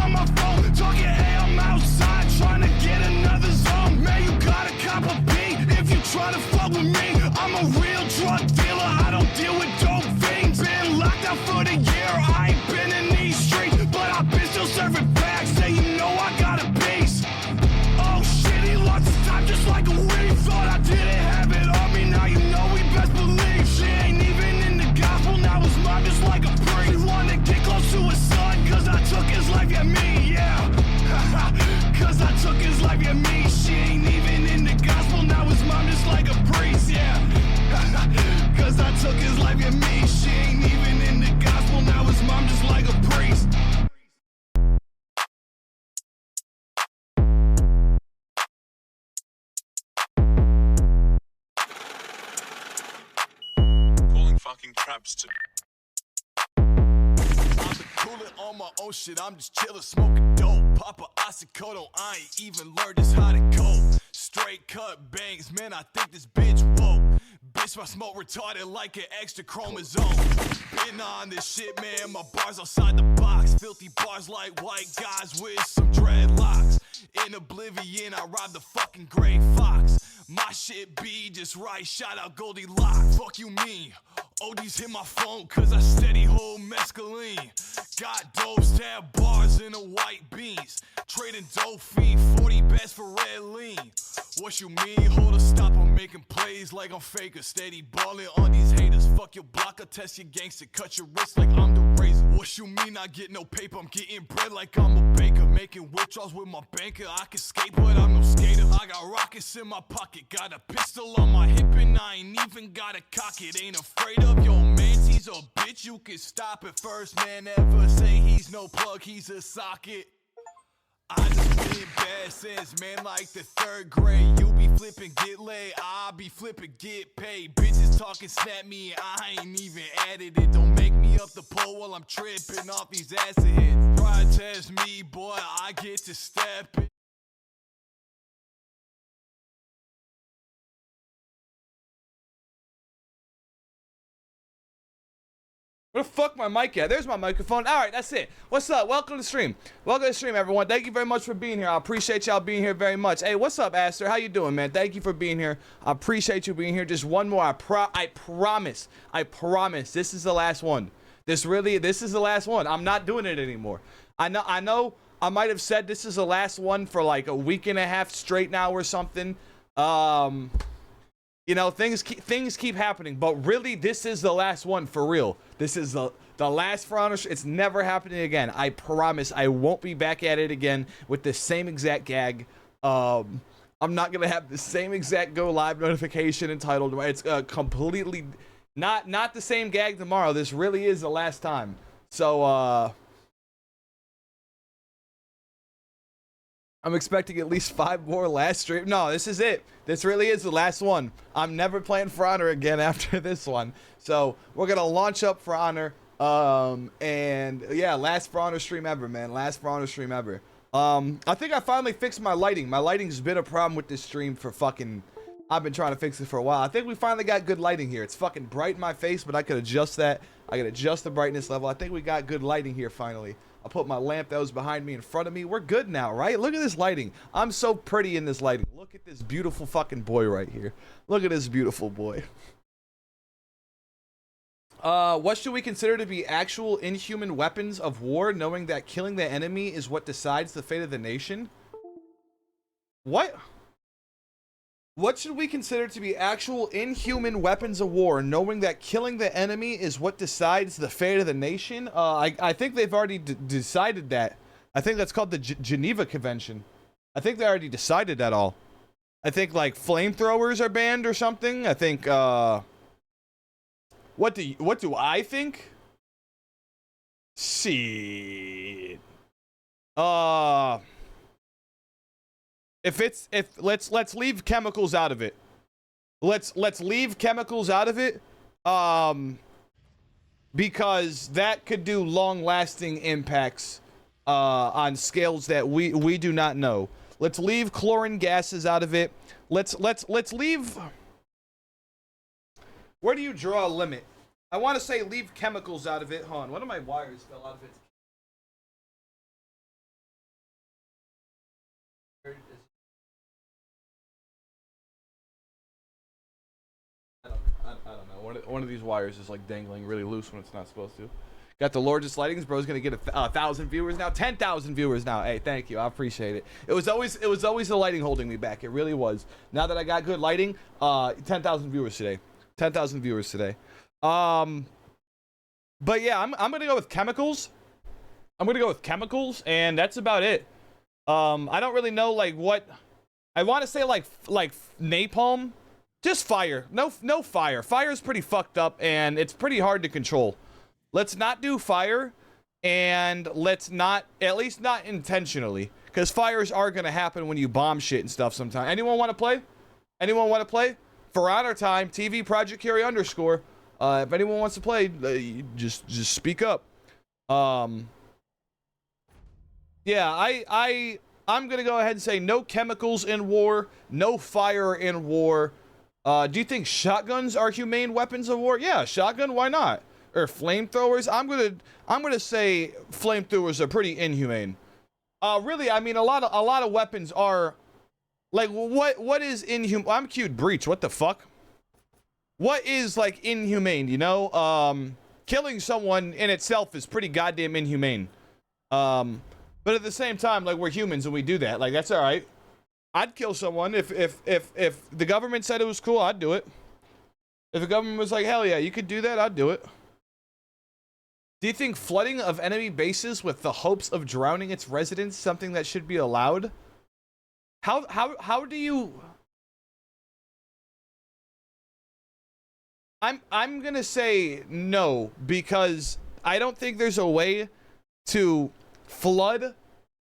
on my phone, talking, hey, I'm outside, trying to get another zone. Man, you gotta cop a beat if you try to fuck with me. I'm a real drug dealer, I don't deal with dope fiends. Been locked out for the year, I ain't been in these streets, but I've been still serving packs, so you know I got a piece. Oh shit, he lost his time just like a weed. Thought I didn't have it on me, now you know we best believe. She ain't even in the gospel, now his mom just like a priest. He wanna get close to his son, cause I took his life, yeah me, yeah. Cause I took his life, yeah me. She ain't even in the gospel, now his mom just like a priest, yeah. Cause I took his life, yeah me. She ain't even in the gospel, now his mom just like a priest. Calling fucking traps to Coolin' on my own shit, I'm just chillin', smoking dope. Papa oxycodone, I ain't even learned just how to cope. Straight cut bangs, man, I think this bitch woke. Bitch, my smoke retarded like an extra chromosome. Been on this shit, man, my bars outside the box. Filthy bars like white guys with some dreadlocks. In oblivion, I robbed the fucking gray fox. My shit be just right, shout out Goldilocks. Fuck you mean? ODs hit my phone cause I steady hold mescaline. Got dope stab bars in the white beans. Trading dope fiend, 40 best for red lean. What you mean? Hold a stop, I'm making plays like I'm faker. Steady ballin' on these haters. Fuck your blocker, test your gangster. Cut your wrist like I'm the razor. What you mean I get no paper? I'm getting bread like I'm a baker. Making withdrawals with my banker. I can skate but I'm no skater. I got rockets in my pocket. Got a pistol on my hip and I ain't even gotta cock it. Ain't afraid of your mans, he's a bitch. You can stop it. First man ever say he's no plug, he's a socket. I just been bad since, man, like the third grade. You be flipping, get laid, I be flipping, get paid. Bitches talking, snap me, I ain't even added it. Don't make me up the pole while I'm tripping off these acid hits. Try to test me, boy, I get to step it. Where the fuck my mic at? There's my microphone. All right, that's it. What's up? Welcome to the stream. Welcome to the stream, everyone. Thank you very much for being here. I appreciate y'all being here very much. Hey, what's up, Aster? How you doing, man? Thank you for being here. I appreciate you being here. Just one more. I promise. I promise. This is the last one. This is the last one. I'm not doing it anymore. I know. I might have said this is the last one for like a week and a half straight now or something. You know, things keep happening, but really, this is the last one for real. This is the last for Honor. It's never happening again. I promise. I won't be back at it again with the same exact gag. I'm not gonna have the same exact go live notification entitled. It's completely not the same gag tomorrow. This really is the last time. So I'm expecting at least 5 more last stream. No, this is it. This really is the last one. I'm never playing For Honor again after this one. So we're gonna launch up For Honor. And yeah, last For Honor stream ever, man. Last For Honor stream ever. I think I finally fixed my lighting. My lighting's been a problem with this stream for fucking... I've been trying to fix it for a while. I think we finally got good lighting here. It's fucking bright in my face, but I could adjust that. I could adjust the brightness level. I think we got good lighting here finally. I'll put my lamp that was behind me in front of me. We're good now, right? Look at this lighting. I'm so pretty in this lighting. Look at this beautiful fucking boy right here. Look at this beautiful boy. What should we consider to be actual inhuman weapons of war, knowing that killing the enemy is what decides the fate of the nation? What? What should we consider to be actual inhuman weapons of war, knowing that killing the enemy is what decides the fate of the nation? I think they've already decided that. I think that's called the Geneva Convention. I think they already decided that all. I think, like, flamethrowers are banned or something. I think, what do I think? Shit. Let's leave chemicals out of it. Let's leave chemicals out of it. Because that could do long-lasting impacts on scales that we do not know. Let's leave chlorine gases out of it. Let's leave. Where do you draw a limit? I want to say leave chemicals out of it. Hold on, one of my wires fell out of it. one of these wires is like dangling really loose when it's not supposed to. Got the largest lightings, bro's gonna get 1,000 viewers now, 10,000 viewers now. Hey, thank you, I appreciate it. It was always the lighting holding me back. It really was. Now that I got good lighting, 10,000 viewers today. 10,000 viewers today. But yeah, I'm gonna go with chemicals. And that's about it. I don't really know like what I want to say, like napalm. Just fire. No fire. Fire is pretty fucked up and it's pretty hard to control. Let's not do fire, and let's not, at least not intentionally, because fires are gonna happen when you bomb shit and stuff sometimes. Anyone want to play? Anyone want to play? For Honor Time, TV Project Carry _. If anyone wants to play, just speak up. Yeah, I'm gonna go ahead and say no chemicals in war, no fire in war. Do you think shotguns are humane weapons of war? Yeah, shotgun, why not? Or flamethrowers? I'm gonna say flamethrowers are pretty inhumane. Really, I mean a lot of weapons are like, what is inhumane? I'm cute breach. What the fuck? What is like inhumane, you know? Killing someone in itself is pretty goddamn inhumane. But at the same time, like, we're humans and we do that. Like, that's all right. I'd kill someone if the government said it was cool, I'd do it. If the government was like, hell yeah, you could do that, I'd do it. Do you think flooding of enemy bases with the hopes of drowning its residents something that should be allowed? How do you... I'm gonna say no, because I don't think there's a way to flood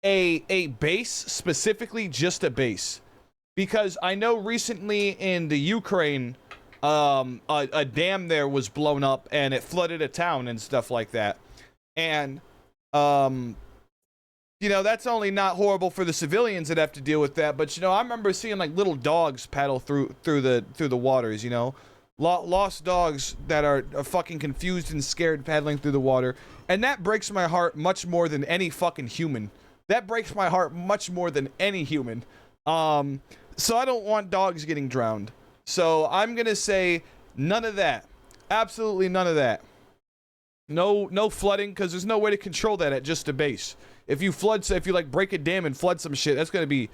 a base, specifically just a base. Because I know recently in the Ukraine, a dam there was blown up and it flooded a town and stuff like that. And, you know, that's only not horrible for the civilians that have to deal with that. But, you know, I remember seeing like little dogs paddle through the waters, you know. Lost dogs that are fucking confused and scared paddling through the water. And that breaks my heart much more than any fucking human. That breaks my heart much more than any human. So I don't want dogs getting drowned. So I'm gonna say none of that. Absolutely none of that. No flooding, because there's no way to control that at just a base. If you like break a dam and flood some shit, that's gonna be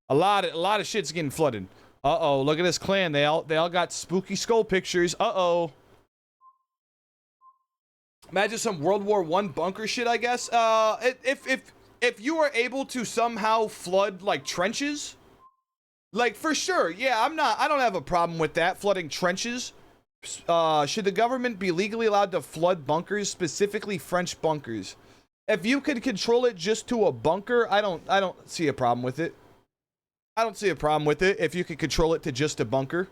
a lot of shit's getting flooded. Uh-oh, look at this clan. They all got spooky skull pictures. Uh-oh. Imagine some World War I bunker shit, I guess. If you were able to somehow flood like trenches, like for sure, yeah, I don't have a problem with that, flooding trenches. Should the government be legally allowed to flood bunkers, specifically French bunkers? If you could control it just to a bunker, I don't see a problem with it. I don't see a problem with it if you could control it to just a bunker.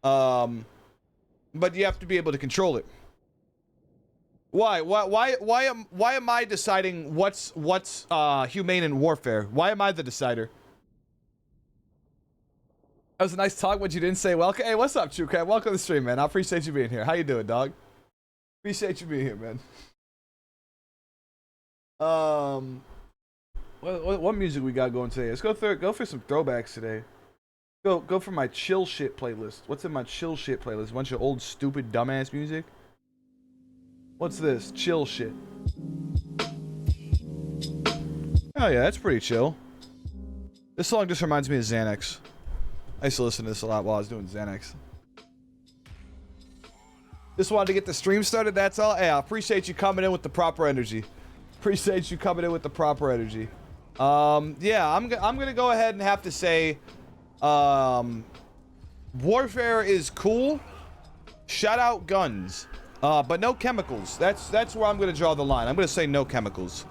But you have to be able to control it. Why am I deciding what's humane in warfare? Why am I the decider? That was a nice talk, but you didn't say welcome. Hey, what's up, True Crab? Welcome to the stream, man. I appreciate you being here. How you doing, dog? Appreciate you being here, man. What music we got going today? Let's go for some throwbacks today. Go for my chill shit playlist. What's in my chill shit playlist? A bunch of old stupid dumbass music. What's this? Chill shit. Oh yeah, that's pretty chill. This song just reminds me of Xanax. I used to listen to this a lot while I was doing Xanax. Just wanted to get the stream started, that's all. Hey, I appreciate you coming in with the proper energy. Appreciate you coming in with the proper energy. Yeah, I'm gonna go ahead and have to say, warfare is cool. Shout out guns. But no chemicals. That's where I'm gonna draw the line. I'm gonna say no chemicals.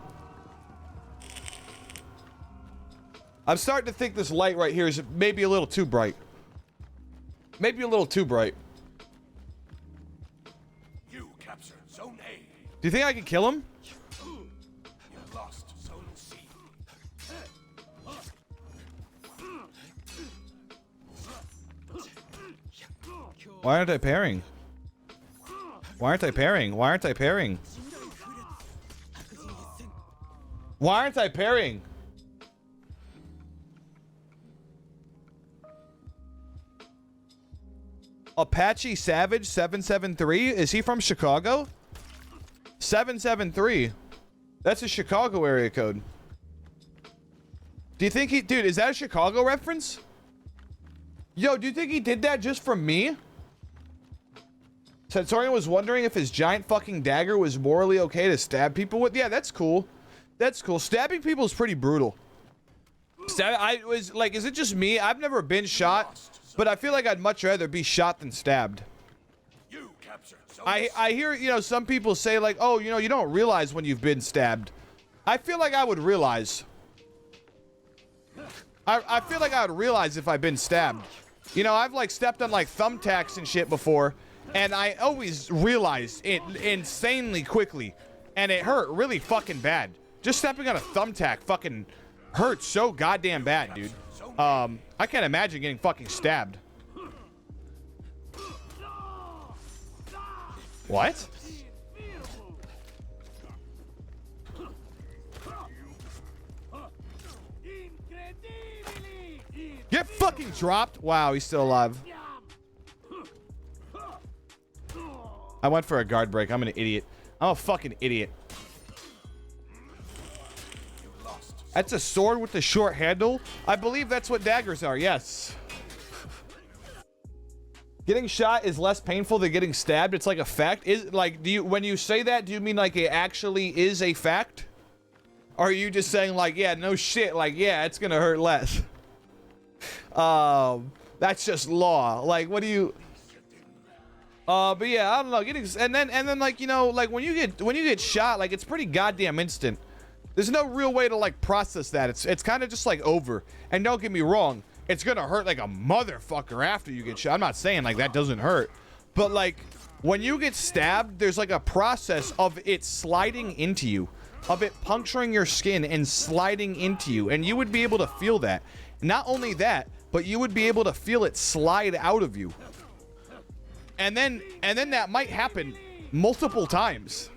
I'm starting to think this light right here is maybe a little too bright. Maybe a little too bright. You captured Zone A. Do you think I can kill him? You lost Zone C. Why aren't I pairing? Why aren't I pairing? Why aren't I pairing? Why aren't I pairing? Apache Savage 773. Is he from Chicago? 773. That's a Chicago area code. Do you think he... Dude, is that a Chicago reference? Yo, do you think he did that just for me? Centurion was wondering if his giant fucking dagger was morally okay to stab people with. Yeah, that's cool. That's cool. Stabbing people is pretty brutal. I was like, is it just me? I've never been shot, but I feel like I'd much rather be shot than stabbed. I hear, you know, some people say like, oh, you know, you don't realize when you've been stabbed. I feel like I would realize. I feel like I would realize if I've been stabbed. You know, I've like stepped on like thumbtacks and shit before, and I always realized it insanely quickly, and it hurt really fucking bad. Just stepping on a thumbtack fucking hurts so goddamn bad, dude. I can't imagine getting fucking stabbed. What? Get fucking dropped. Wow, he's still alive. I went for a guard break. I'm an idiot. I'm a fucking idiot. That's a sword with a short handle? I believe that's what daggers are, yes. Getting shot is less painful than getting stabbed. It's like a fact. Is like, do you, when you say that, do you mean like it actually is a fact? Or are you just saying like, yeah, no shit, like, yeah, it's gonna hurt less? That's just law. Like, what do you... but yeah, I don't know. Getting, and then like, you know, like when you get shot, like it's pretty goddamn instant. There's no real way to like process that. It's kind of just like over. And don't get me wrong, it's gonna hurt like a motherfucker after you get shot. I'm not saying like that doesn't hurt, but like when you get stabbed, there's like a process of it sliding into you, of it puncturing your skin and sliding into you, and you would be able to feel that. Not only that, but you would be able to feel it slide out of you. And then that might happen multiple times.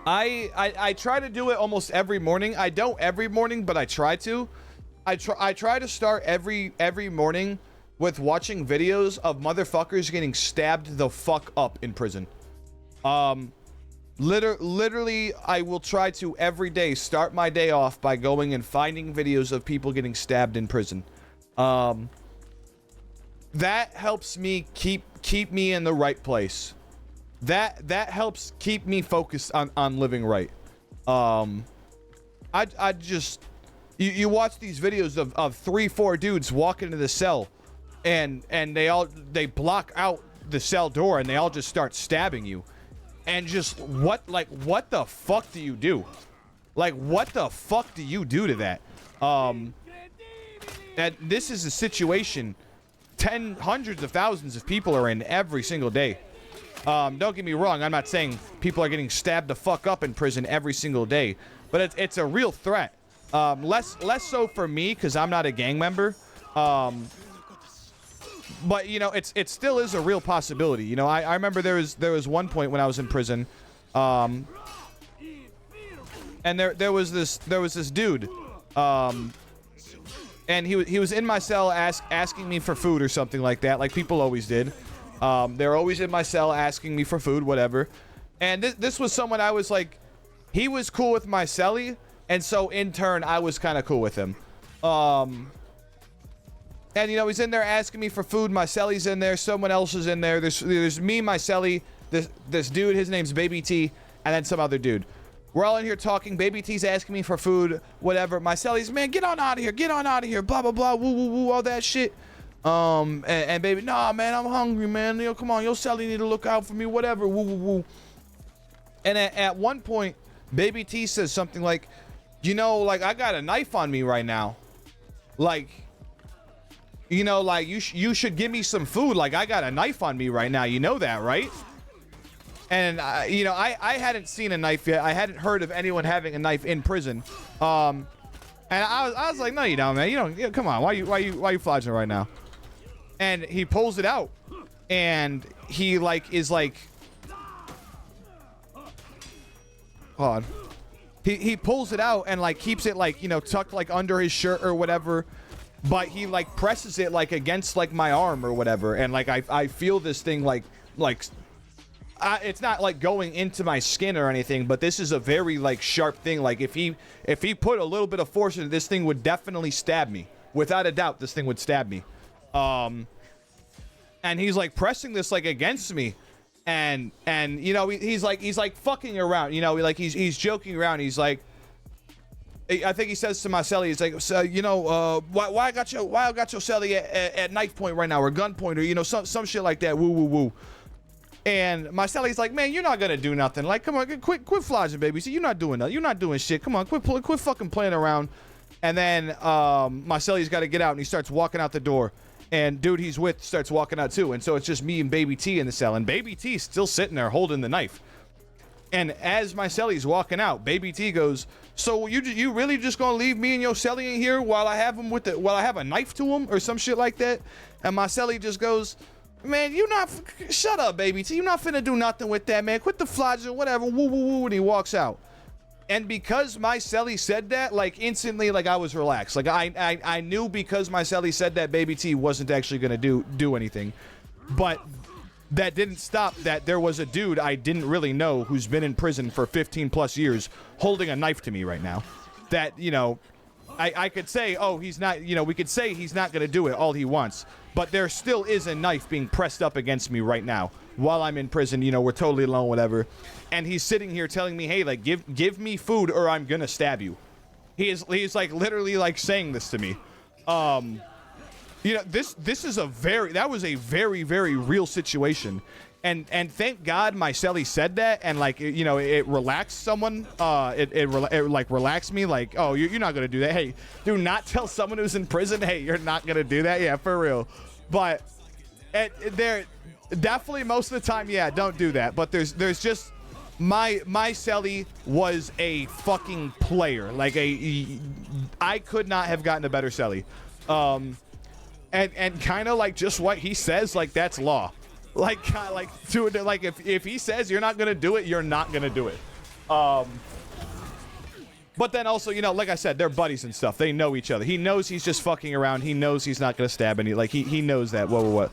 I try to do it almost every morning. I don't every morning, but I try to. I try to start every morning with watching videos of motherfuckers getting stabbed the fuck up in prison. Literally, I will try to every day start my day off by going and finding videos of people getting stabbed in prison. That helps me keep me in the right place. That helps keep me focused on living right. I just you watch these videos of 3-4 dudes walk into the cell, and they block out the cell door and they all just start stabbing you, and just what the fuck do you do? Like what the fuck do you do to that? And this is a situation hundreds of thousands of people are in every single day. Don't get me wrong, I'm not saying people are getting stabbed the fuck up in prison every single day, but it's a real threat. Less so for me because I'm not a gang member. But you know, it still is a real possibility. You know, I remember there was one point when I was in prison, and there was this dude, and he was in my cell asking me for food or something like that, like people always did. They're always in my cell asking me for food, whatever. And this was someone I was like, he was cool with my cellie, and so in turn I was kind of cool with him. And you know, he's in there asking me for food. My cellie's in there. Someone else is in there. There's me, my cellie, this dude. His name's Baby T, and then some other dude. We're all in here talking. Baby T's asking me for food, whatever. My cellie's, man, get on out of here. Get on out of here. Blah blah blah. Woo woo woo. All that shit. And baby, nah, man, I'm hungry, man. Yo, come on, your cellie need to look out for me, whatever. Woo woo woo. And at one point, Baby T says something like, you know, like I got a knife on me right now. Like, you know, like you should give me some food. Like I got a knife on me right now. You know that, right? And you know, I hadn't seen a knife yet. I hadn't heard of anyone having a knife in prison. And I was like, no, you don't, man. You don't. Come on. Why you flogging right now? And he pulls it out, and he like is like, hold on. He pulls it out and like keeps it like, you know, tucked like under his shirt or whatever. but he like presses it like against like my arm or whatever, and like I feel this thing like it's not like going into my skin or anything, but this is a very like sharp thing. Like if he put a little bit of force into this thing, would definitely stab me. Without a doubt, this thing would stab me. And he's like pressing this like against me, and you know, he's like fucking around, you know, like he's joking around. He's like, I think he says to my celly, he's like, so, you know, why I got your celly at knife point right now, or gun point, or, you know, some shit like that. Woo woo woo. And my celly's like, man, you're not gonna do nothing. Like, come on, quit flogging, baby. See, you're not doing nothing. You're not doing shit. Come on, quit fucking playing around. And then my celly's got to get out, and he starts walking out the door. And dude he's with starts walking out too. And so it's just me and Baby T in the cell, and Baby T's still sitting there holding the knife. And as my celly's walking out, Baby T goes, so you really just gonna leave me and your celly in here while I have him while I have a knife to him or some shit like that? And my celly just goes, man, shut up, Baby T. You're not finna do nothing with that, man. Quit the flogging, whatever. Woo, woo, woo. And he walks out. And because my celly said that, like instantly, like I was relaxed. Like I knew because my celly said that Baby T wasn't actually gonna do anything. But that didn't stop that there was a dude I didn't really know who's been in prison for 15 plus years holding a knife to me right now. That, you know, I could say, oh, he's not, you know, we could say he's not gonna do it all he wants. But there still is a knife being pressed up against me right now while I'm in prison. You know, we're totally alone, whatever. And he's sitting here telling me, hey, like, give me food or I'm gonna stab you. He's like literally like saying this to me. You know, that was a very, very real situation. And thank God my celly said that, and like, you know, it relaxed someone. It like relaxed me. Like, oh, you're not gonna do that. Hey, do not tell someone who's in prison, hey, you're not gonna do that. Yeah, for real. But there, definitely most of the time, yeah, don't do that. But there's just my celly was a fucking player. Like I could not have gotten a better celly. And kind of like just what he says, like that's law. Like if he says you're not gonna do it, you're not gonna do it. But then also, you know, like I said, they're buddies and stuff. They know each other. He knows he's just fucking around. He knows he's not gonna stab any. Like he knows that. What.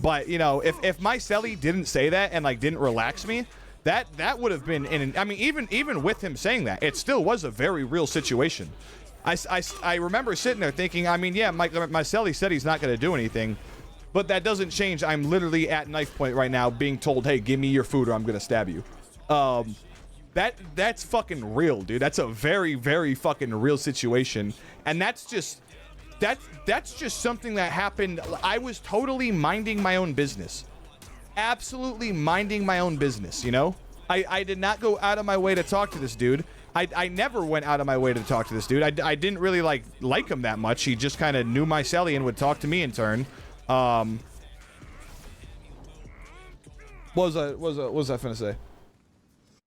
But you know, if my celly didn't say that and like didn't relax me, that would have been I mean, even with him saying that, it still was a very real situation. I remember sitting there thinking, I mean, yeah, my celly said he's not gonna do anything. But that doesn't change. I'm literally at knife point right now being told, hey, give me your food or I'm gonna stab you. That's fucking real, dude. That's a very, very fucking real situation. And that's just something that happened. I was totally minding my own business. Absolutely minding my own business, you know? I did not go out of my way to talk to this dude. I never went out of my way to talk to this dude. I didn't really like him that much. He just kind of knew my celly and would talk to me in turn. What was I finna say?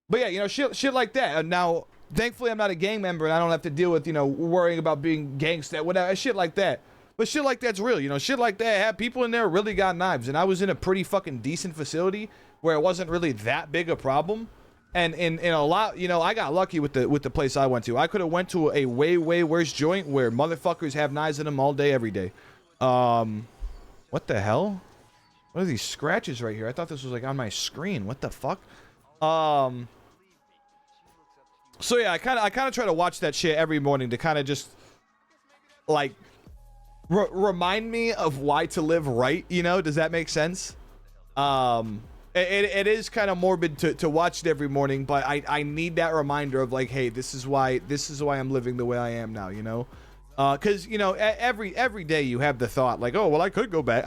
But yeah, you know, shit like that. And now, thankfully, I'm not a gang member and I don't have to deal with, you know, worrying about being gangsta, whatever, shit like that. But shit like that's real, you know, shit like that. Have people in there really got knives, and I was in a pretty fucking decent facility where it wasn't really that big a problem. And in a lot, you know, I got lucky with the place I went to. I could have went to a way worse joint where motherfuckers have knives in them all day, every day. What the hell? What are these scratches right here? I thought this was like on my screen. What the fuck? So yeah, I kind of try to watch that shit every morning to kind of just like remind me of why to live right. You know, does that make sense? It is kind of morbid to watch it every morning, but I need that reminder of like, hey, this is why I'm living the way I am now. You know. Because you know, every day you have the thought like, oh well, I could go back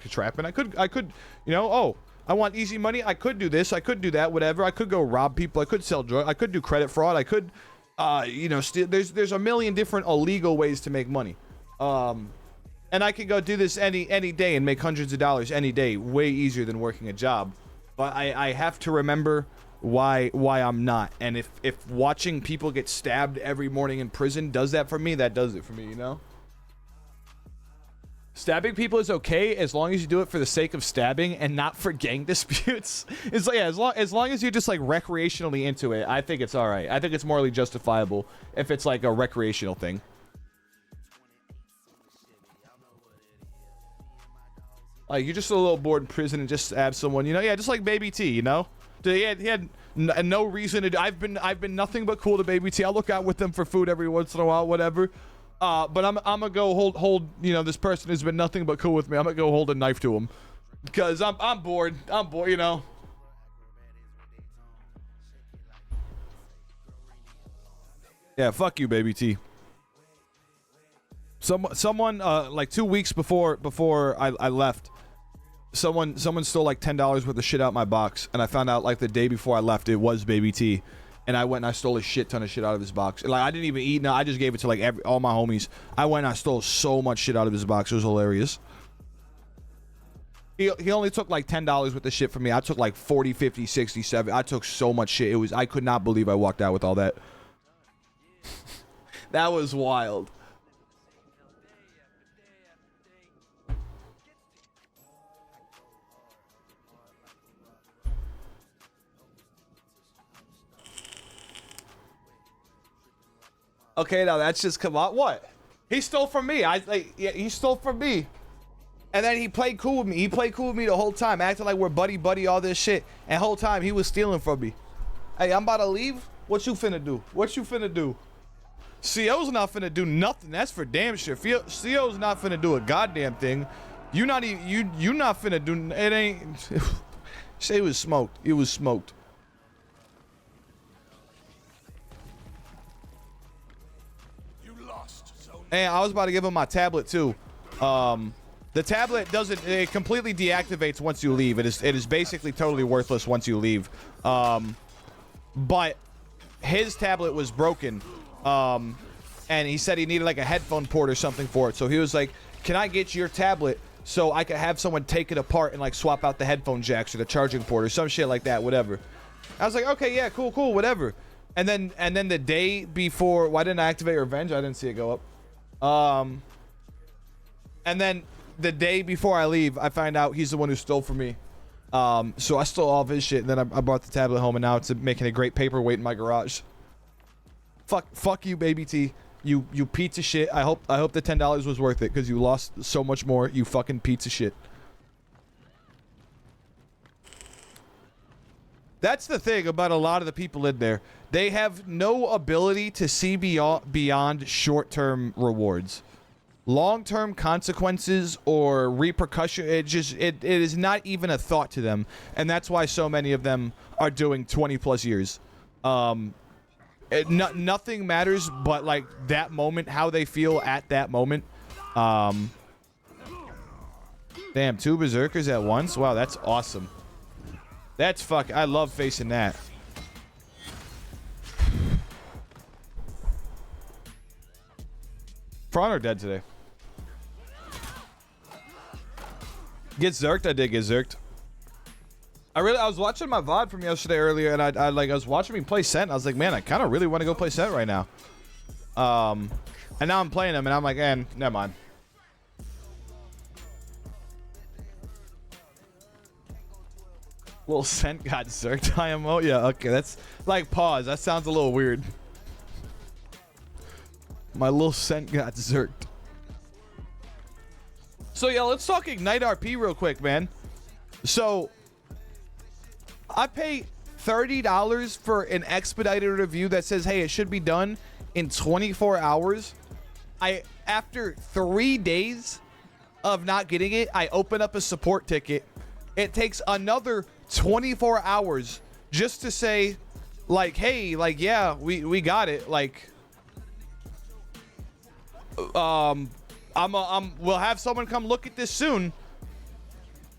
to trapping. I could, you know, oh, I want easy money. I could do this. I could do that. Whatever. I could go rob people. I could sell drugs. I could do credit fraud. I could, you know, there's a million different illegal ways to make money. And I could go do this any day and make hundreds of dollars any day, way easier than working a job. But I have to remember why I'm not. And if watching people get stabbed every morning in prison does that for me, that does it for me, you know? Stabbing people is okay as long as you do it for the sake of stabbing and not for gang disputes. It's like, yeah, as long as you're just like recreationally into it, I think it's all right. I think it's morally justifiable if it's like a recreational thing. Like, you're just a little bored in prison and just stab someone, you know? Yeah, just like Baby T, you know? He had no reason to do. I've been nothing but cool to Baby T. I'll look out with them for food every once in a while, whatever. But I'm gonna go hold, you know, this person who's been nothing but cool with me. I'm gonna go hold a knife to him. Because I'm bored. I'm bored, you know? Yeah, fuck you, Baby T. Someone like 2 weeks before I left, someone stole like $10 worth of shit out my box, and I found out like the day before I left it was Baby T, and I went and I stole a shit ton of shit out of his box. And, like, I didn't even eat. No, I just gave it to like all my homies. I went and I stole so much shit out of his box. It was hilarious. He only took like $10 worth of shit from me. I took like 40, 50, 60, 70. I took so much shit. I could not believe I walked out with all that. That was wild. Okay, now that's just come out. What? He stole from me. Yeah, he stole from me. And then he played cool with me. He played cool with me the whole time, acting like we're buddy, all this shit. And the whole time he was stealing from me. Hey, I'm about to leave. What you finna do? What you finna do? CO's not finna do nothing. That's for damn sure. CO's not finna do a goddamn thing. You not even you not finna do it. Ain't. Say it was smoked. It was smoked. And I was about to give him my tablet too. The tablet it completely deactivates once you leave. It is basically totally worthless once you leave. But his tablet was broken. And he said he needed like a headphone port or something for it. So he was like, "Can I get your tablet so I could have someone take it apart and like swap out the headphone jacks or the charging port or some shit like that, whatever." I was like, "Okay, yeah, cool, whatever." And then the day before, why didn't I activate Revenge? I didn't see it go up. And then the day before I leave, I find out he's the one who stole from me. So I stole all of his shit, and then I brought the tablet home, and now it's making a great paperweight in my garage. Fuck you, Baby T. You piece of shit. I hope the $10 was worth it, because you lost so much more. You fucking piece of shit. That's the thing about a lot of the people in there. They have no ability to see beyond short-term rewards. Long-term consequences or repercussion, it is not even a thought to them. And that's why so many of them are doing 20 plus years. Nothing matters but like that moment, how they feel at that moment. Damn, 2 berserkers at once. Wow, that's awesome. That's I love facing that. Prawn are dead today. Get zerked? I did get zerked. I was watching my VOD from yesterday earlier, and I was watching me play Cent. I was like, man, I kind of really want to go play Cent right now. And now I'm playing him, and I'm like, never mind. Little Cent got zerked IMO? Yeah, okay, that's like pause. That sounds a little weird. My little Cent got zerked. So yeah, let's talk Ignite RP real quick, man. So I pay $30 for an expedited review that says, hey, it should be done in 24 hours. After 3 days of not getting it, I open up a support ticket. It takes another 24 hours just to say, like, hey, like, yeah, we got it. Like, we'll have someone come look at this soon.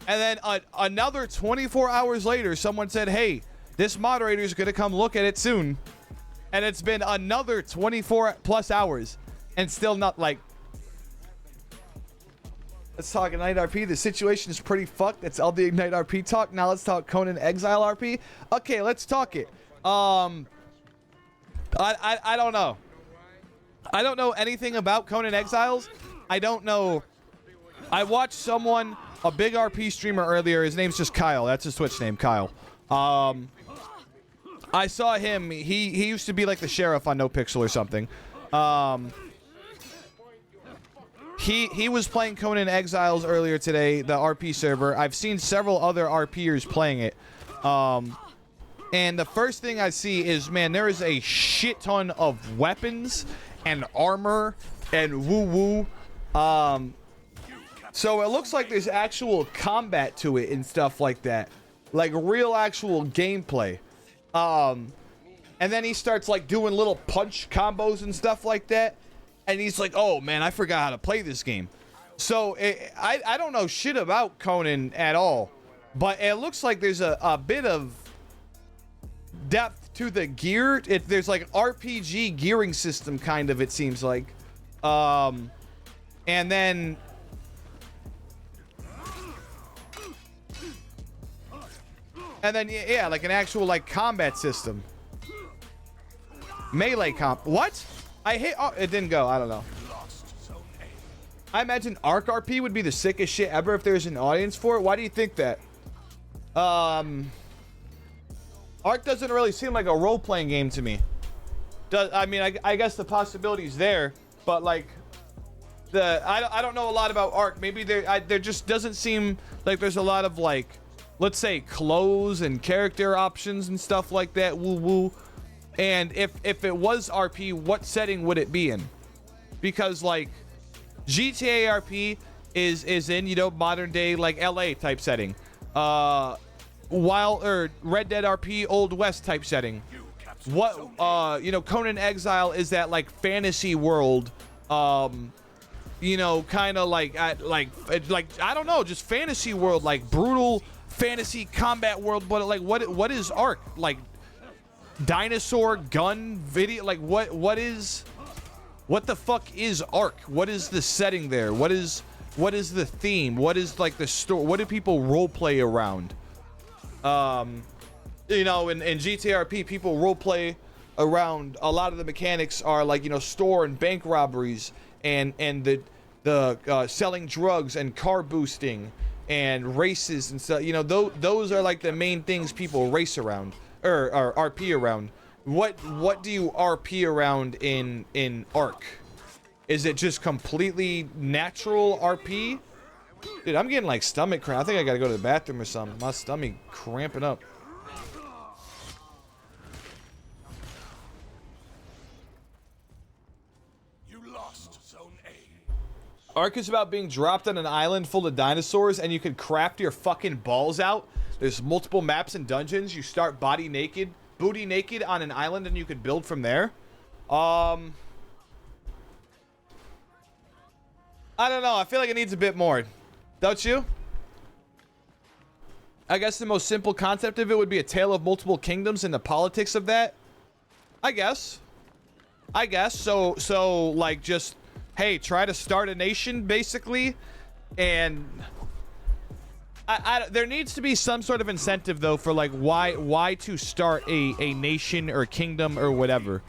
And then another 24 hours later, someone said, hey, this moderator is going to come look at it soon. And it's been another 24 plus hours and still not, like. Let's talk Ignite RP. The situation is pretty fucked. That's all the Ignite RP talk. Now let's talk Conan Exile RP. Okay, let's talk it. I don't know. I don't know anything about Conan Exiles. I don't know. I watched someone, a big RP streamer earlier. His name's just Kyle. That's his Twitch name, Kyle. I saw him. He used to be like the sheriff on No Pixel or something. he was playing Conan Exiles earlier today, the RP server. I've seen several other RPers playing it. And the first thing I see is, man, there is a shit ton of weapons and armor and woo-woo. So it looks like there's actual combat to it and stuff like that. Like real actual gameplay. And then he starts like doing little punch combos and stuff like that. And he's like, oh man, I forgot how to play this game. So I don't know shit about Conan at all. But it looks like there's a bit of depth to the gear. There's like RPG gearing system kind of, it seems like. And then yeah, like an actual like combat system. Melee comp. What? I hit. Oh, it didn't go. I don't know. I imagine Arc RP would be the sickest shit ever if there's an audience for it. Why do you think that? Arc doesn't really seem like a role-playing game to me. I mean, I guess the possibility's there, but like I don't know a lot about Arc. Maybe there just doesn't seem like there's a lot of like, let's say, clothes and character options and stuff like that. Woo woo. And if it was RP, what setting would it be in? Because like GTA RP is in, you know, modern day like LA type setting. Red Dead RP Old West type setting. What you know, Conan Exile is that like fantasy world, you know, kind of like I don't know, just fantasy world, like brutal fantasy combat world. But like what is Arc? Like dinosaur gun video? Like what the fuck is Arc? What is the setting there? What is the theme? What is like the story? What do people role play around? You know, in GTA RP, people role play around, a lot of the mechanics are like, you know, store and bank robberies and the selling drugs and car boosting and races and stuff. You know, those are like the main things people race around or RP around. What do you RP around in Arc? Is it just completely natural RP? Dude, I'm getting like stomach cramp. I think I gotta go to the bathroom or something. My stomach cramping up. You lost Zone A. Arc is about being dropped on an island full of dinosaurs and you can craft your fucking balls out. There's multiple maps and dungeons. You start booty naked on an island and you can build from there. I don't know. I feel like it needs a bit more. Don't you? I guess the most simple concept of it would be a tale of multiple kingdoms and the politics of that. I guess. So like just, hey, try to start a nation basically. And there needs to be some sort of incentive though for like why to start a nation or kingdom or whatever.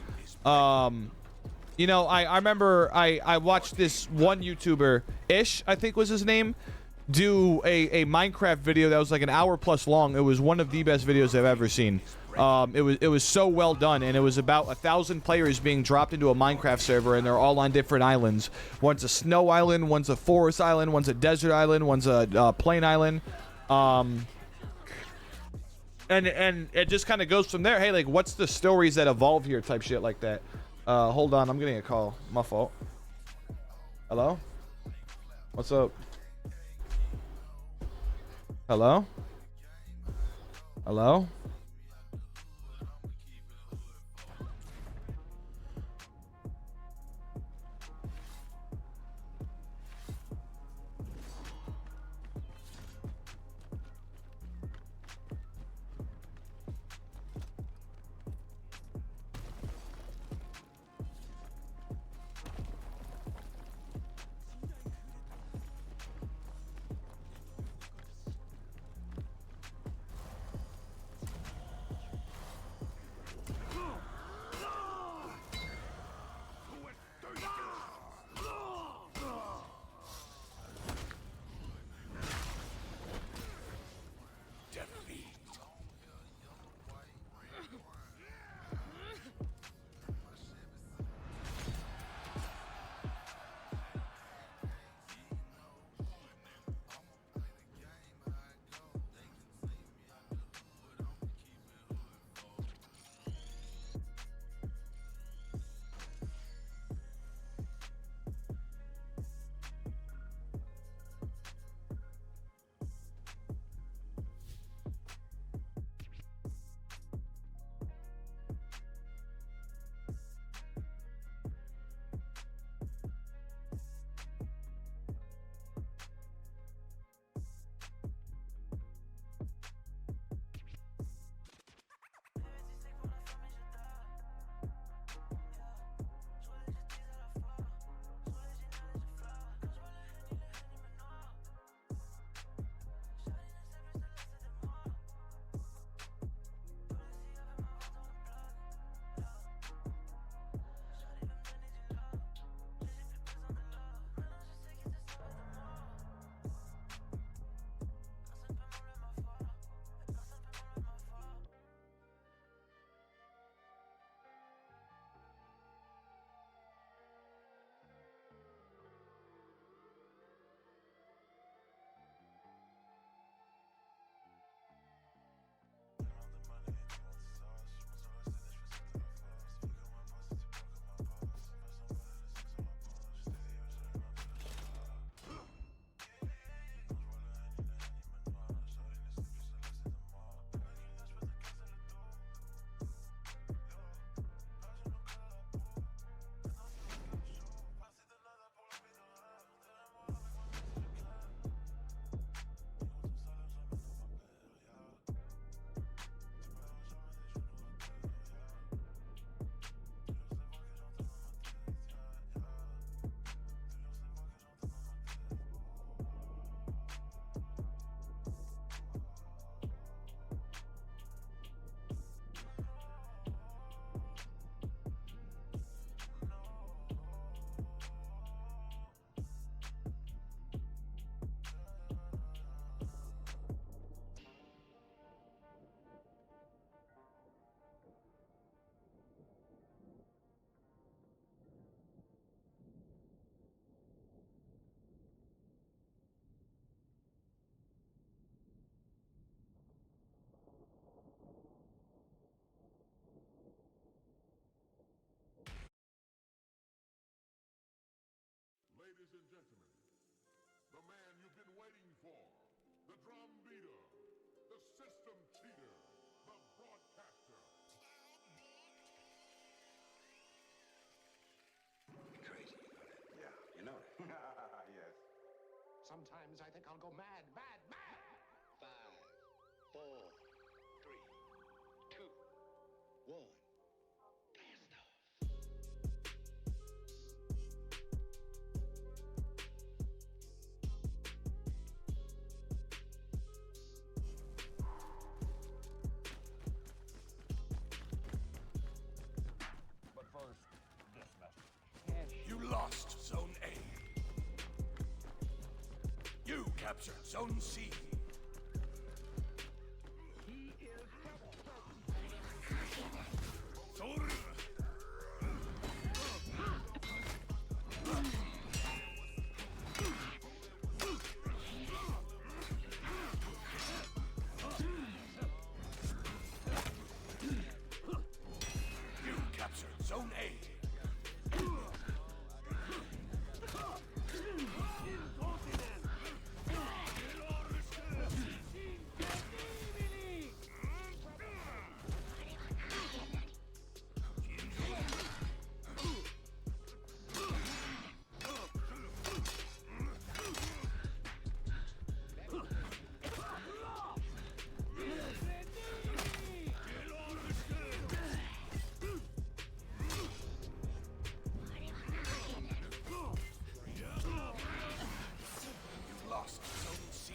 You know, I remember I watched this one YouTuber, Ish, I think was his name, do a Minecraft video that was like an hour plus long. It was one of the best videos I've ever seen. It was so well done, and it was about 1,000 players being dropped into a Minecraft server, and they're all on different islands. One's a snow island, one's a forest island, one's a desert island, one's a plain island. And it just kind of goes from there. Hey, like, what's the stories that evolve here type shit like that. Hold on, I'm getting a call. My fault. Hello? What's up? Hello? Hello? for the drum beater, the system cheater, the broadcaster. Crazy, you know that? Yeah, you know it. Yes. Sometimes I think I'll go mad. 5, 4, 3, 2, 1. Blast off. But first, this message. You lost Zone A. You captured Zone C. You captured Zone A. Lost Zone C.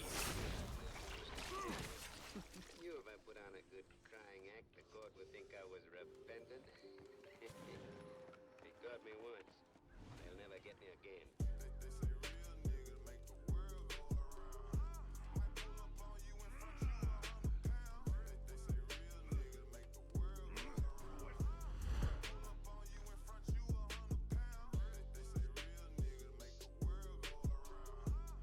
You if I put on a good crying act, the court would think I was repentant. They got me once. They'll never get me again. They say real niggas make the world go around. Might pull up on you and front you 100 pounds. They say real niggas make the world go around. Might pull up on you and front you 100 pounds. They say real niggas make the world go around.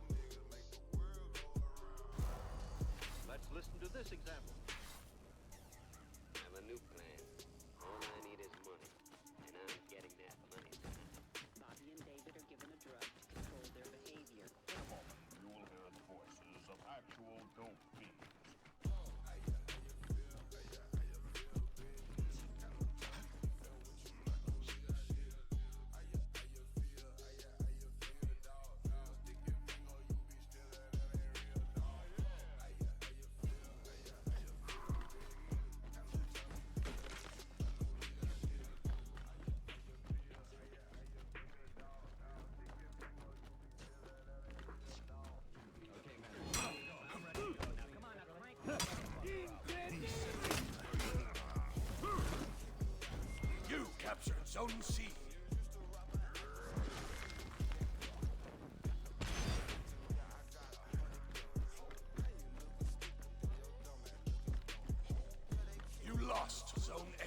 They say real niggas make the world go around. Let's listen to this example. I have a new plan. All I need is money. And I'm getting that money tonight. Bobby and David are given a drug to control their behavior. In a moment, you will hear the voices of actual dope fiends. You captured Zone C. You lost Zone A.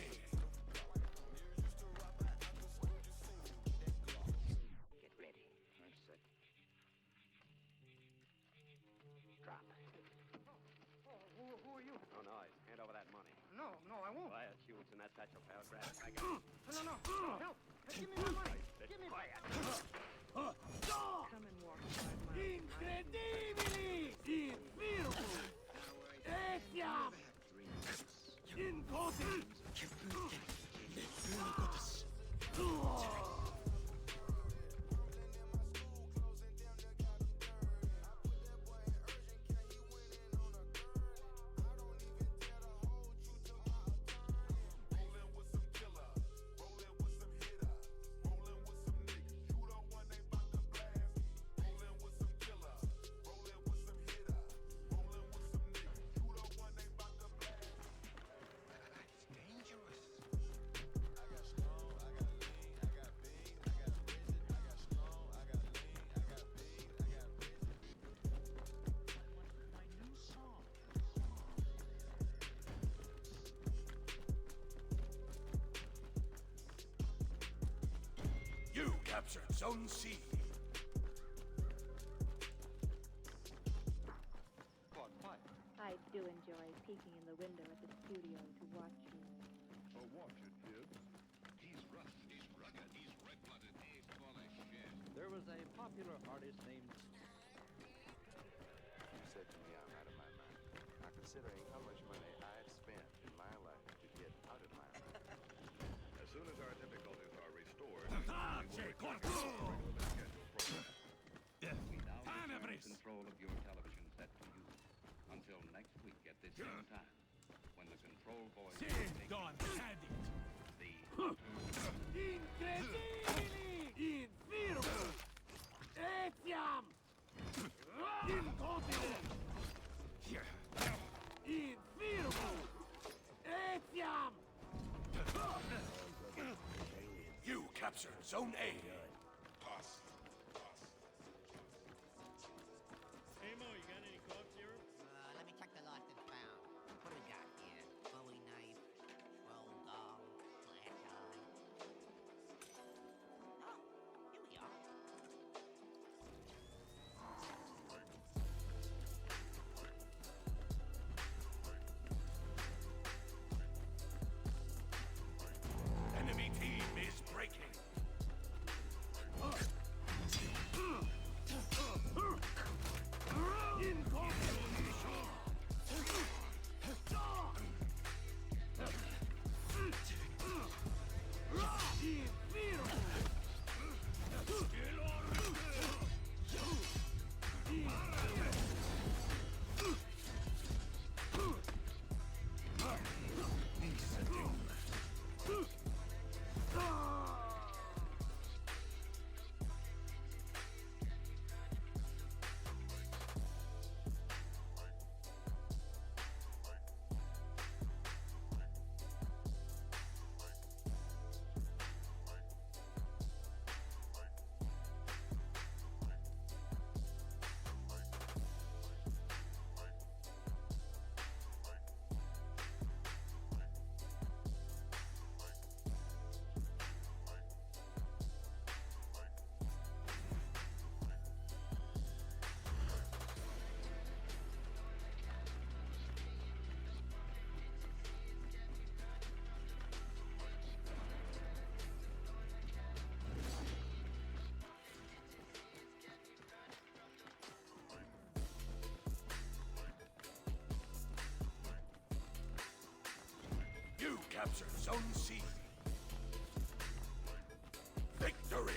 Get ready. Set. Drop. Who are you? No noise. Hand over that money. No, I won't. Quiet, Schultz, and that satchel, pal. Grab it. I got it. No, help! Give me my money! Give me Quiet. Come and walk 5 miles. Incredibili! Infilmo! Esia! Incotin! Rollin' with some killers, rollin' with some hitters, rollin' with some niggas. You the one they bout to blast. Rollin' with some killers, rollin' with some hitters, rollin' with some niggas. You the one they bout to blast. It's dangerous. I got strong, I got lean, I got big, I got rigid. I got strong, I got lean, I got big, I got rigid. My new song. You captured Zone C. I do enjoy peeking in the window at the studio to watch you. So watch it, kids. He's rough, he's rugged, he's red-blooded, he's full of shit. a popular artist named... You said to me I'm out of my mind. Now, considering how much money I've spent in my life to get out of my mind. As soon as our difficulties are restored, we will return to our regularly scheduled program. We now return control of your television set to you. Until next week at this same time, when the control boys will take Done. Had it. the... Incredibili! Infirmo! Etiam! Incontinent! Infirmo! Etiam! You captured Zone A. Hey Mo, you got any cough syrup? Let me check the lost and found. What do we got here? Bowie knife, troll doll, flash eye. Oh, here we are. Enemy team is breaking. You captured Zone C. Victory!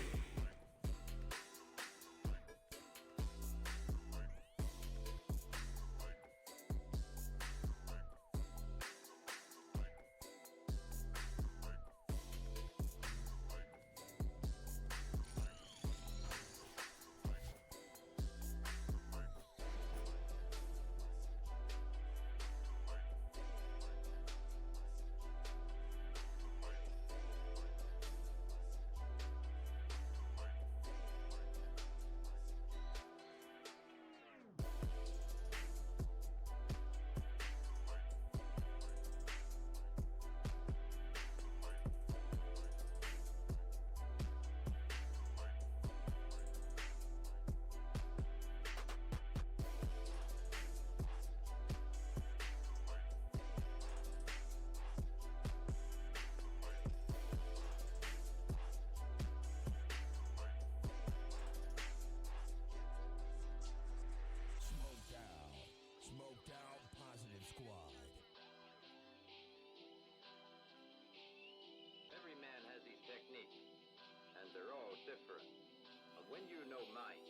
Smoked out, positive squad. Every man has his technique, and they're all different. But when you know mine,